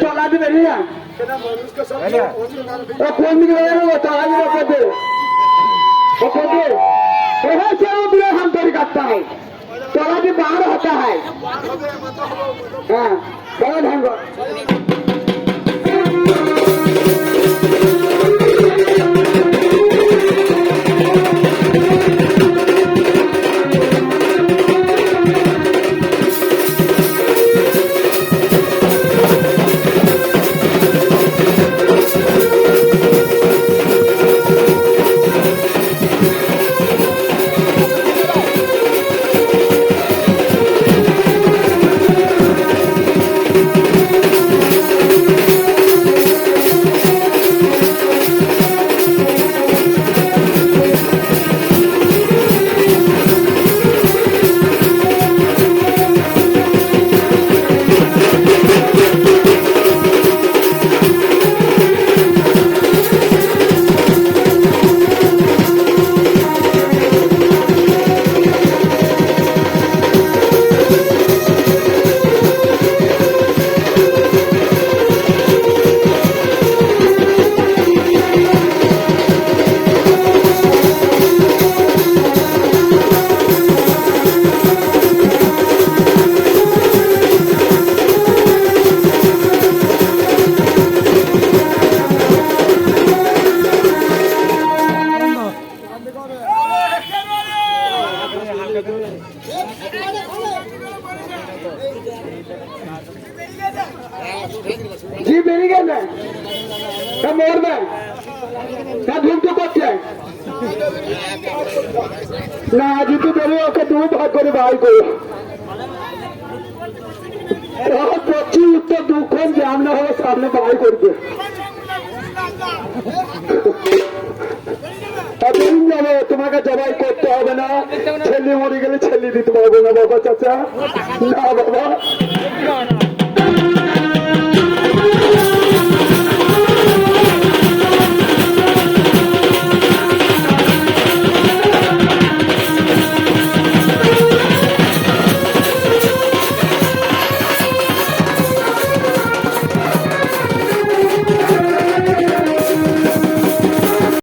চলা দিবে না কোন দিকে তো আগে রাখবে हम तोरी काटता है चला भी बाहर होता है हाँ बड़ा ढंग जी मेरी गल है मोर में धूम तो करते ना जी तू मेरे ओके दो भाग करे भाई को पक्षी उत्तर दुखन जाम ना हो सामने भाई करके যাবে তোমাকে জবাই করতে হবে না ছেলে মরে গেলে ছেলে দিতে পারবো না বাবা চাচা না বাবা